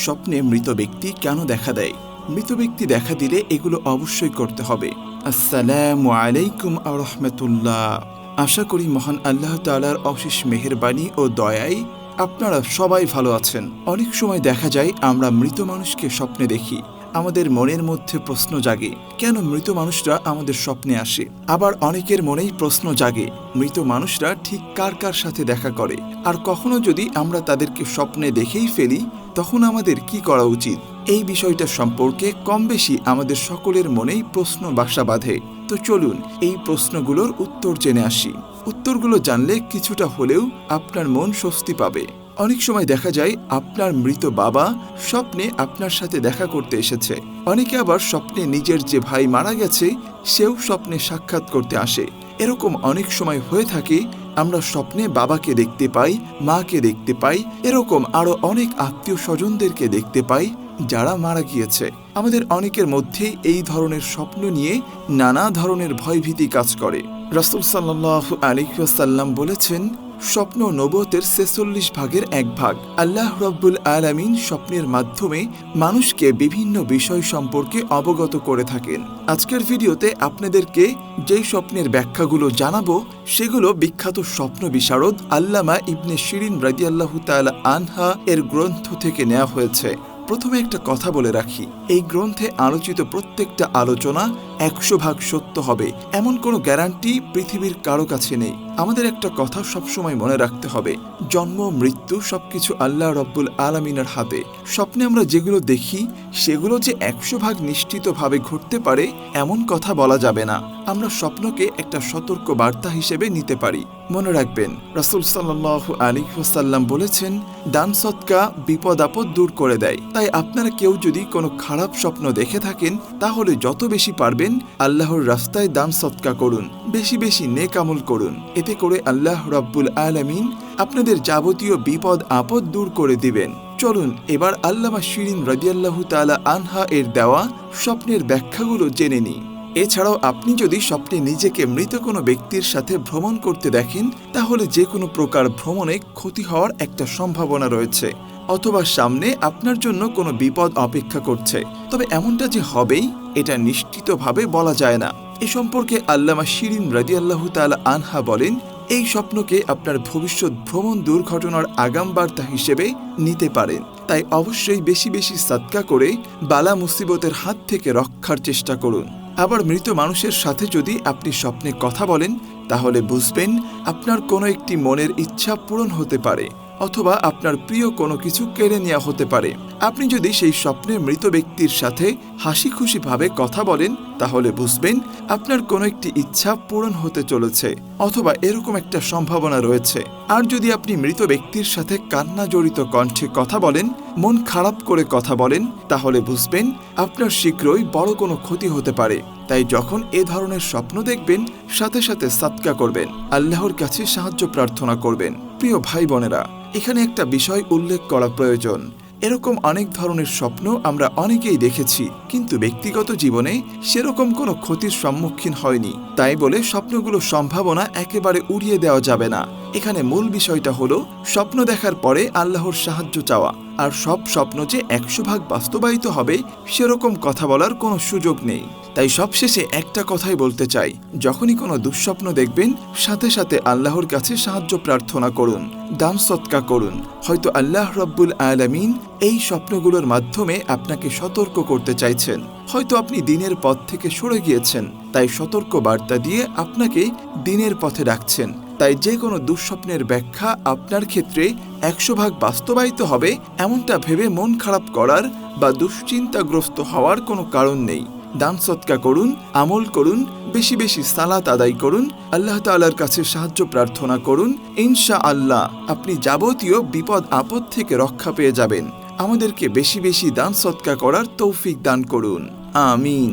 স্বপ্নে মৃত ব্যক্তি কেন দেখা দেয়? মৃত ব্যক্তি দেখা দিলে এগুলো অবশ্যই করতে হবে। আসসালামু আলাইকুম ওয়া রাহমাতুল্লাহ। আশা করি মহান আল্লাহ তাআলার অশেষ মেহেরবানি ও দয়ায় আপনারা সবাই ভালো আছেন। অনেক সময় দেখা যায় আমরা মৃত মানুষকে স্বপ্নে দেখি। আমাদের মনের মধ্যে প্রশ্ন জাগে, কেন মৃত মানুষরা আমাদের স্বপ্নে আসে? আবার অনেকের মনেই প্রশ্ন জাগে, মৃত মানুষরা ঠিক কার কার সাথে দেখা করে, আর কখনো যদি আমরা তাদেরকে স্বপ্নে দেখেই ফেলি তখন আমাদের কি করা উচিত? এই বিষয়টা সম্পর্কে কম বেশি আমাদের সকলের মনেই প্রশ্ন বাসা বাঁধে। তো চলুন এই প্রশ্নগুলোর উত্তর জেনে আসি। উত্তরগুলো জানলে কিছুটা হলেও আপনার মন স্বস্তি পাবে। অনেক সময় দেখা যায় আপনার মৃত বাবা স্বপ্নে আপনার সাথে দেখা করতে এসেছে। অনেকে আবার স্বপ্নে নিজের যে ভাই মারা গেছে সেও স্বপ্নে সাক্ষাৎ করতে আসে। এরকম অনেক সময় হয়ে থাকে। আমরা স্বপ্নে বাবাকে দেখতে পাই, মাকে দেখতে পাই, এরকম আরো অনেক আত্মীয় স্বজনদেরকে দেখতে পাই যারা মারা গিয়েছে। আমাদের অনেকের মধ্যেই এই ধরনের স্বপ্ন নিয়ে নানা ধরনের ভয়ভীতি কাজ করে। রাসূল সাল্লাল্লাহু আলাইহি ওয়াসাল্লাম বলেছেন, স্বপ্ন নবুয়তের ৪৬ ভাগের ১ ভাগ। আল্লাহ রাব্বুল আলামিন স্বপ্নের মাধ্যমে মানুষকে বিভিন্ন বিষয় সম্পর্কে অবগত করে থাকেন। আজকের ভিডিওতে আপনাদেরকে যেই স্বপ্নের ব্যাখ্যাগুলো জানাবো সেগুলো বিখ্যাত স্বপ্ন বিশারদ আল্লামা ইবনে শিরিন রাদিয়াল্লাহু তাআলা আনহা এর গ্রন্থ থেকে নেওয়া হয়েছে। প্রথমে একটা কথা বলে রাখি, এই গ্রন্থে আলোচিত প্রত্যেকটা আলোচনা ১০০% সত্য হবে এমন কোনো গ্যারান্টি পৃথিবীর কারো কাছে নেই। আমাদের একটা কথা সবসময় মনে রাখতে হবে, জন্ম মৃত্যু সবকিছু আল্লাহ রাব্বুল আলামিনের হাতে। স্বপ্নে আমরা যেগুলো দেখি সেগুলো যে ১০০% নিশ্চিতভাবে ঘটতে পারে এমন কথা বলা যাবে না। আমরা স্বপ্নকে একটা সতর্ক বার্তা হিসেবে নিতে পারি। মনে রাখবেন, রাসূল সাল্লাল্লাহু আলাইহি ওয়াসাল্লাম বলেছেন, দান সদকা বিপদ আপদ দূর করে দেয়। তাই আপনারা কেউ যদি কোনো খারাপ স্বপ্ন দেখে থাকেন তাহলে যত বেশি পারবেন আল্লাহর রাস্তায় দান সদকা করুন, বেশি বেশি নেক আমল করুন। এতে করে আল্লাহ রাব্বুল আলামিন আপনাদের যাবতীয় বিপদ আপদ দূর করে দিবেন। চলুন এবার আল্লামা শিরিন রাদিয়াল্লাহু তাআলা আনহা এর দেওয়া স্বপ্নের ব্যাখ্যাগুলো জেনে নিই। এছাড়াও আপনি যদি স্বপ্নে নিজেকে মৃত কোনো ব্যক্তির সাথে ভ্রমণ করতে দেখেন তাহলে যে কোনো প্রকার ভ্রমণে ক্ষতি হওয়ার একটা সম্ভাবনা রয়েছে, অথবা সামনে আপনার জন্য কোনো বিপদ অপেক্ষা করছে। তবে এমনটা যে হবেই এটা নিশ্চিতভাবে বলা যায় না। এ সম্পর্কে আল্লামা শিরিন রাদিয়াল্লাহু তাআলা আনহা বলেন, এই স্বপ্নকে আপনার ভবিষ্যৎ ভ্রমণ দুর্ঘটনার আগাম বার্তা হিসেবে নিতে পারেন। তাই অবশ্যই বেশি বেশি সাদকা করে বালা মুসিবতের হাত থেকে রক্ষার চেষ্টা করুন। আবার মৃত মানুষের সাথে যদি আপনি স্বপ্নে কথা বলেন তাহলে বুঝবেন আপনার কোনো একটি মনের ইচ্ছা পূরণ হতে পারে, অথবা আপনার প্রিয় কোনো কিছু কেড়ে নেওয়া হতে পারে। আপনি যদি সেই স্বপ্নে মৃত ব্যক্তির সাথে হাসি খুশিভাবে কথা বলেন তাহলে বুঝবেন আপনার কোনো একটি ইচ্ছা পূরণ হতে চলেছে, অথবা এরকম একটা সম্ভাবনা রয়েছে। আর যদি আপনি মৃত ব্যক্তির সাথে কান্না জড়িত কণ্ঠে কথা বলেন, মন খারাপ করে কথা বলেন, তাহলে বুঝবেন আপনার শীঘ্রই বড় কোনো ক্ষতি হতে পারে। তাই যখন এ ধরনের স্বপ্ন দেখবেন সাথে সাথে সাদকা করবেন, আল্লাহর কাছে সাহায্য প্রার্থনা করবেন। প্রিয় ভাই বোনেরা, এখানে একটা বিষয় উল্লেখ করা প্রয়োজন। এরকম অনেক ধরনের স্বপ্ন আমরা অনেকেই দেখেছি, কিন্তু ব্যক্তিগত জীবনে সেরকম কোনো ক্ষতির সম্মুখীন হয়নি। তাই বলে স্বপ্নগুলো সম্ভাবনা একেবারে উড়িয়ে দেওয়া যাবে না। এখানে মূল বিষয়টা হলো স্বপ্ন দেখার পরে আল্লাহর সাহায্য চাওয়া। আর সব স্বপ্ন যে ১০০% বাস্তবায়িত হবে সেরকম কথা বলার কোনো সুযোগ নেই। তাই সবশেষে একটা কথাই বলতে চাই, যখনই কোনো দুঃস্বপ্ন দেখবেন সাথে সাথে আল্লাহর কাছে সাহায্য প্রার্থনা করুন, দান সদকা করুন। হয়তো আল্লাহ রাব্বুল আলামিন এই স্বপ্নগুলোর মাধ্যমে আপনাকে সতর্ক করতে চাইছেন। হয়তো আপনি দিনের পথ থেকে সরে গিয়েছেন, তাই সতর্ক বার্তা দিয়ে আপনাকে দিনের পথে ডাকছেন। তাই যে কোনো দুঃস্বপ্নের ব্যাখ্যা আপনার ক্ষেত্রে ১০০% বাস্তবায়িত হবে এমনটা ভেবে মন খারাপ করার বা দুশ্চিন্তাগ্রস্ত হওয়ার কোনো কারণ নেই। দান সদকা করুন, আমল করুন, বেশি বেশি সালাত আদায় করুন, আল্লাহ তাআলার কাছে সাহায্য প্রার্থনা করুন। ইনশাআল্লাহ আপনি যাবতীয় বিপদ আপদ থেকে রক্ষা পেয়ে যাবেন। আমাদেরকে বেশি বেশি দান সদকা করার তৌফিক দান করুন। আমিন।